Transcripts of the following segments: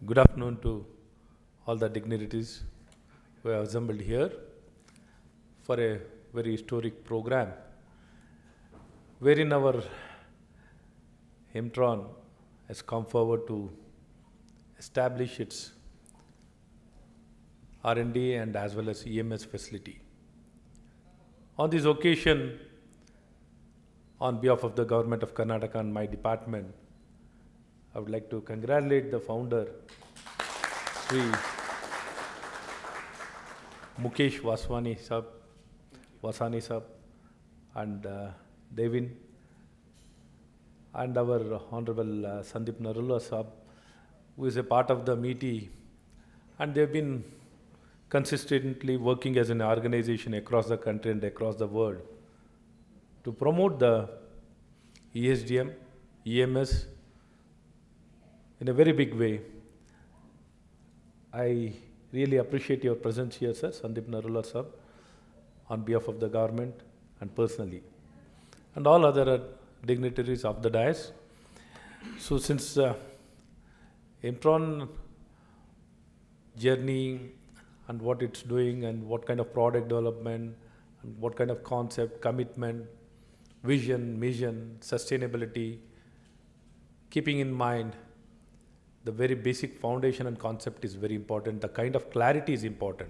Good afternoon to all the dignitaries who have assembled here for a very historic program wherein our Aimtron has come forward to establish its R&D and as well as EMS facility. On this occasion, on behalf of the Government of Karnataka and my department, I would like to congratulate the founder, Sri Mukesh Vasani Sab, and Devin, and our Honorable Sandeep Narula Sab, who is a part of the meeting, and they've been consistently working as an organization across the country and across the world to promote the ESDM, EMS in a very big way. I really appreciate your presence here, sir, Sandeep Narula sir, on behalf of the government and personally, and all other dignitaries of the dais. So since Aimtron journey and what it's doing and what kind of product development and what kind of concept, commitment, vision, mission, sustainability, keeping in mind the very basic foundation and concept is very important. The kind of clarity is important.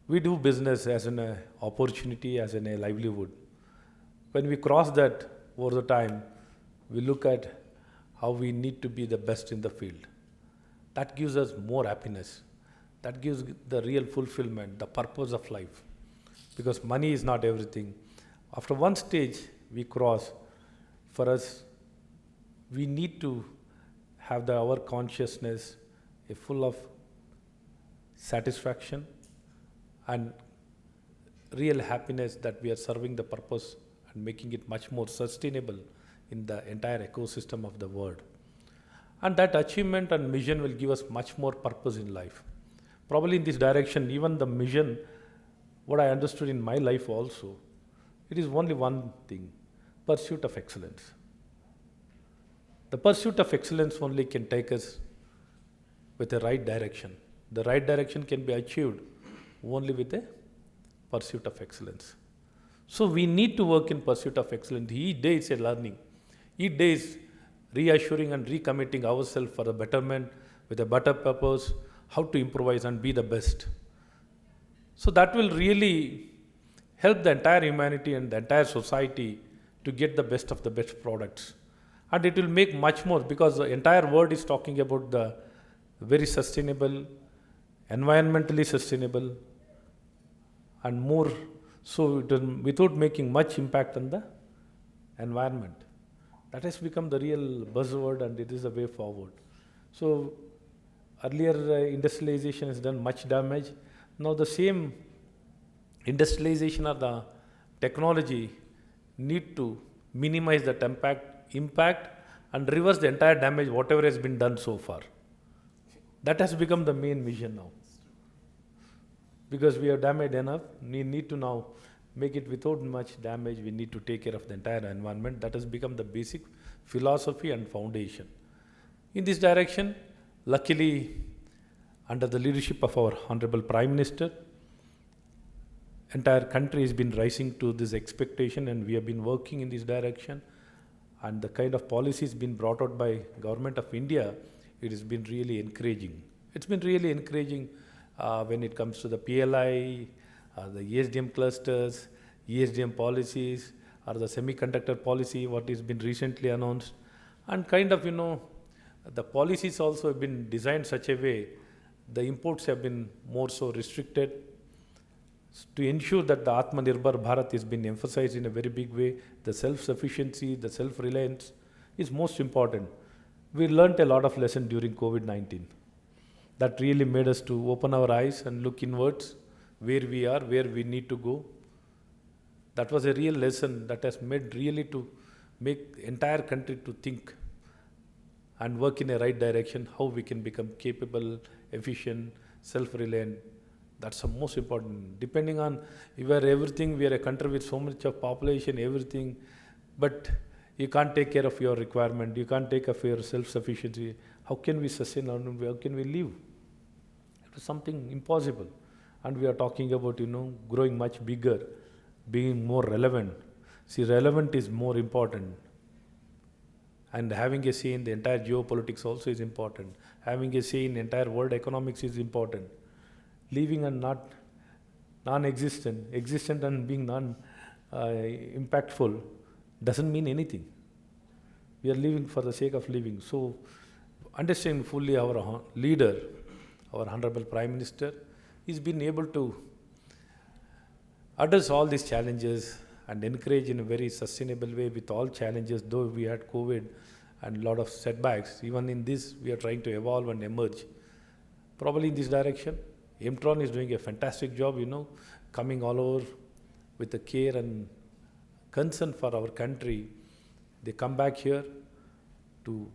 We do business as an opportunity, as a livelihood. When we cross that over the time, we look at how we need to be the best in the field. That gives us more happiness. That gives the real fulfillment, the purpose of life. Because money is not everything. After one stage we cross, for us, we need to have our consciousness full of satisfaction and real happiness that we are serving the purpose and making it much more sustainable in the entire ecosystem of the world. And that achievement and mission will give us much more purpose in life. Probably in this direction, even the mission, what I understood in my life also, it is only one thing, pursuit of excellence. The pursuit of excellence only can take us with the right direction. The right direction can be achieved only with a pursuit of excellence. So we need to work in pursuit of excellence. Each day is a learning. Each day is reassuring and recommitting ourselves for the betterment with a better purpose, how to improvise and be the best. So that will really help the entire humanity and the entire society to get the best of the best products. And it will make much more, because the entire world is talking about the very sustainable, environmentally sustainable, and more so without making much impact on the environment. That has become the real buzzword, and it is the way forward. So earlier industrialization has done much damage. Now the same industrialization or the technology need to minimize that impact and reverse the entire damage whatever has been done so far. That has become the main mission now. Because we have damaged enough, we need to now make it without much damage. We need to take care of the entire environment. That has become the basic philosophy and foundation. In this direction, luckily, under the leadership of our Honorable Prime Minister, entire country has been rising to this expectation, and we have been working in this direction. And the kind of policies been brought out by Government of India, it has been really encouraging. It's been really encouraging when it comes to the PLI, the ESDM clusters, ESDM policies, or the semiconductor policy, what has been recently announced. And kind of, the policies also have been designed such a way, the imports have been more so restricted, to ensure that the Atmanirbhar Bharat has been emphasized in a very big way. The self-sufficiency, the self-reliance is most important. We learnt a lot of lessons during COVID-19. That really made us to open our eyes and look inwards, where we are, where we need to go. That was a real lesson that has made really to make the entire country to think and work in a right direction, how we can become capable, efficient, self-reliant. That's the most important. Depending on, we are everything, we are a country with so much of population, everything, but you can't take care of your requirement, you can't take care of your self-sufficiency. how can we sustain and how can we live? It was something impossible. And we are talking about, growing much bigger, being more relevant. See, relevant is more important. And having a say in the entire geopolitics also is important. Having a say in entire world economics is important. Living and not non-existent, existent and being non-impactful doesn't mean anything. We are living for the sake of living. So, understanding fully our leader, our Honorable Prime Minister, he's been able to address all these challenges and encourage in a very sustainable way with all challenges, though we had COVID and a lot of setbacks. Even in this, we are trying to evolve and emerge. Probably in this direction, Aimtron is doing a fantastic job, coming all over with the care and concern for our country. They come back here to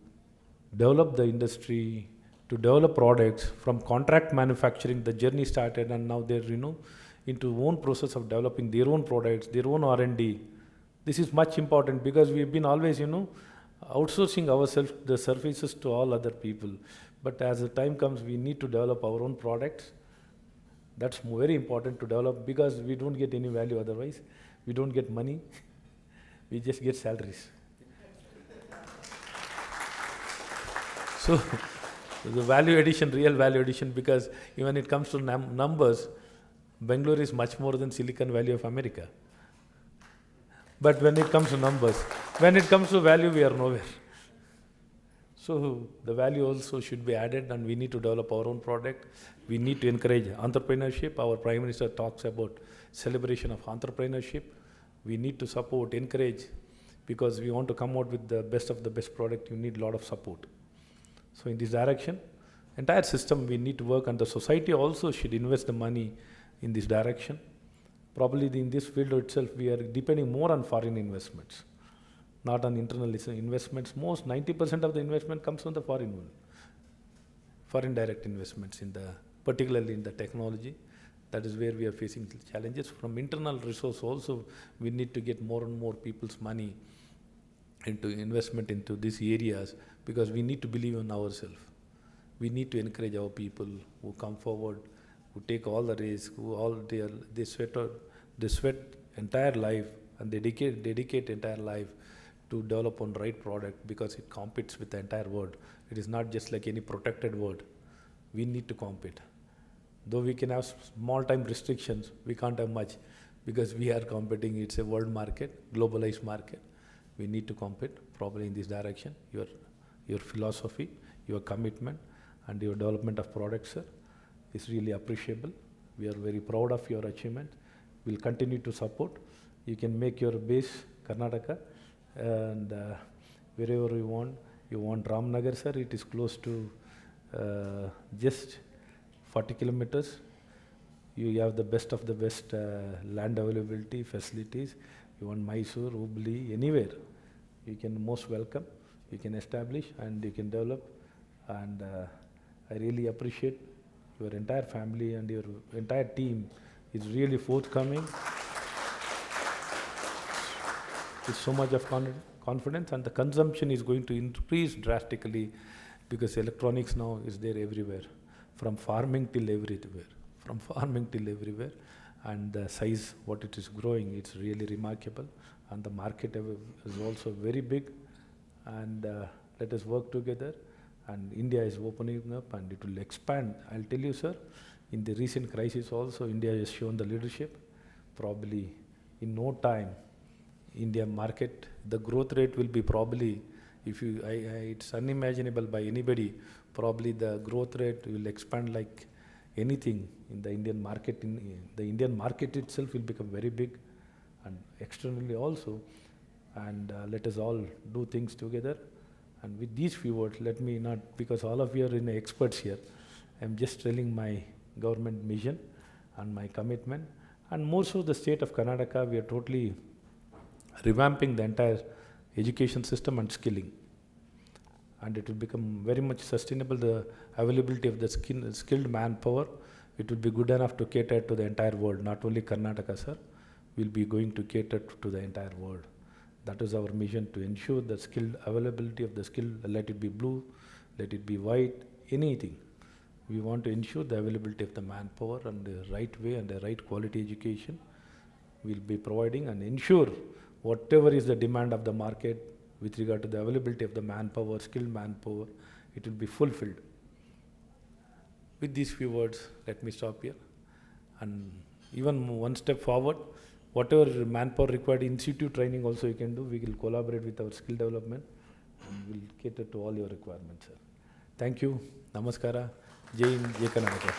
develop the industry, to develop products. From contract manufacturing, the journey started, and now they're, into own process of developing their own products, their own R&D. This is much important because we've been always, outsourcing ourselves, the services to all other people. But as the time comes, we need to develop our own products. That's very important to develop because we don't get any value otherwise. We don't get money. We just get salaries. So, the value addition, real value addition, because when it comes to numbers, Bengaluru is much more than Silicon Valley of America. But when it comes to numbers, when it comes to value, we are nowhere. So the value also should be added, and we need to develop our own product. We need to encourage entrepreneurship. Our Prime Minister talks about celebration of entrepreneurship. We need to support, encourage, because we want to come out with the best of the best product. You need a lot of support. So in this direction, entire system we need to work, and the society also should invest the money in this direction. Probably in this field itself, we are depending more on foreign investments, not on internal investments. Most 90% of the investment comes from the foreign world. Foreign direct investments particularly in the technology. That is where we are facing challenges. From internal resource also, we need to get more and more people's money into investment into these areas, because we need to believe in ourselves. We need to encourage our people who come forward, who take all the risks, they sweat entire life and they dedicate entire life to develop on right product, because it competes with the entire world. It is not just like any protected world. We need to compete. Though we can have small time restrictions, we can't have much, because we are competing. It's a world market, globalized market. We need to compete probably in this direction. Your philosophy, your commitment, and your development of products, sir, is really appreciable. We are very proud of your achievement. We'll continue to support. You can make your base Karnataka, and wherever you want. You want Ramnagar, sir, it is close to just 40 kilometers. You have the best of the best land availability, facilities. You want Mysore, Hubli, anywhere. You can most welcome. You can establish and you can develop. And I really appreciate your entire family and your entire team is really forthcoming. With so much of confidence, and the consumption is going to increase drastically, because electronics now is there everywhere, from farming till everywhere. And the size, what it is growing, it's really remarkable. And the market is also very big. And let us work together. And India is opening up and it will expand. I'll tell you, sir, in the recent crisis also, India has shown the leadership. Probably in no time, India market, the growth rate will be probably, it's unimaginable by anybody. Probably the growth rate will expand like anything in the Indian market. The Indian market itself will become very big, and externally also. And let us all do things together. And with these few words, let me not, because all of you are experts here, I'm just telling my government mission and my commitment. And more so the state of Karnataka, we are totally revamping the entire education system and skilling. And it will become very much sustainable, the availability of the skilled manpower. It will be good enough to cater to the entire world, not only Karnataka, sir. We'll be going to cater to the entire world. That is our mission, to ensure the skilled availability of the skill, let it be blue, let it be white, anything. We want to ensure the availability of the manpower and the right way and the right quality education we'll be providing, and ensure whatever is the demand of the market with regard to the availability of the manpower, skilled manpower, it will be fulfilled. With these few words, let me stop here. And even one step forward, whatever manpower required, institute training also you can do. We will collaborate with our skill development and we'll cater to all your requirements, sir. Thank you. Namaskara. Jai Hind, Jai Karnataka.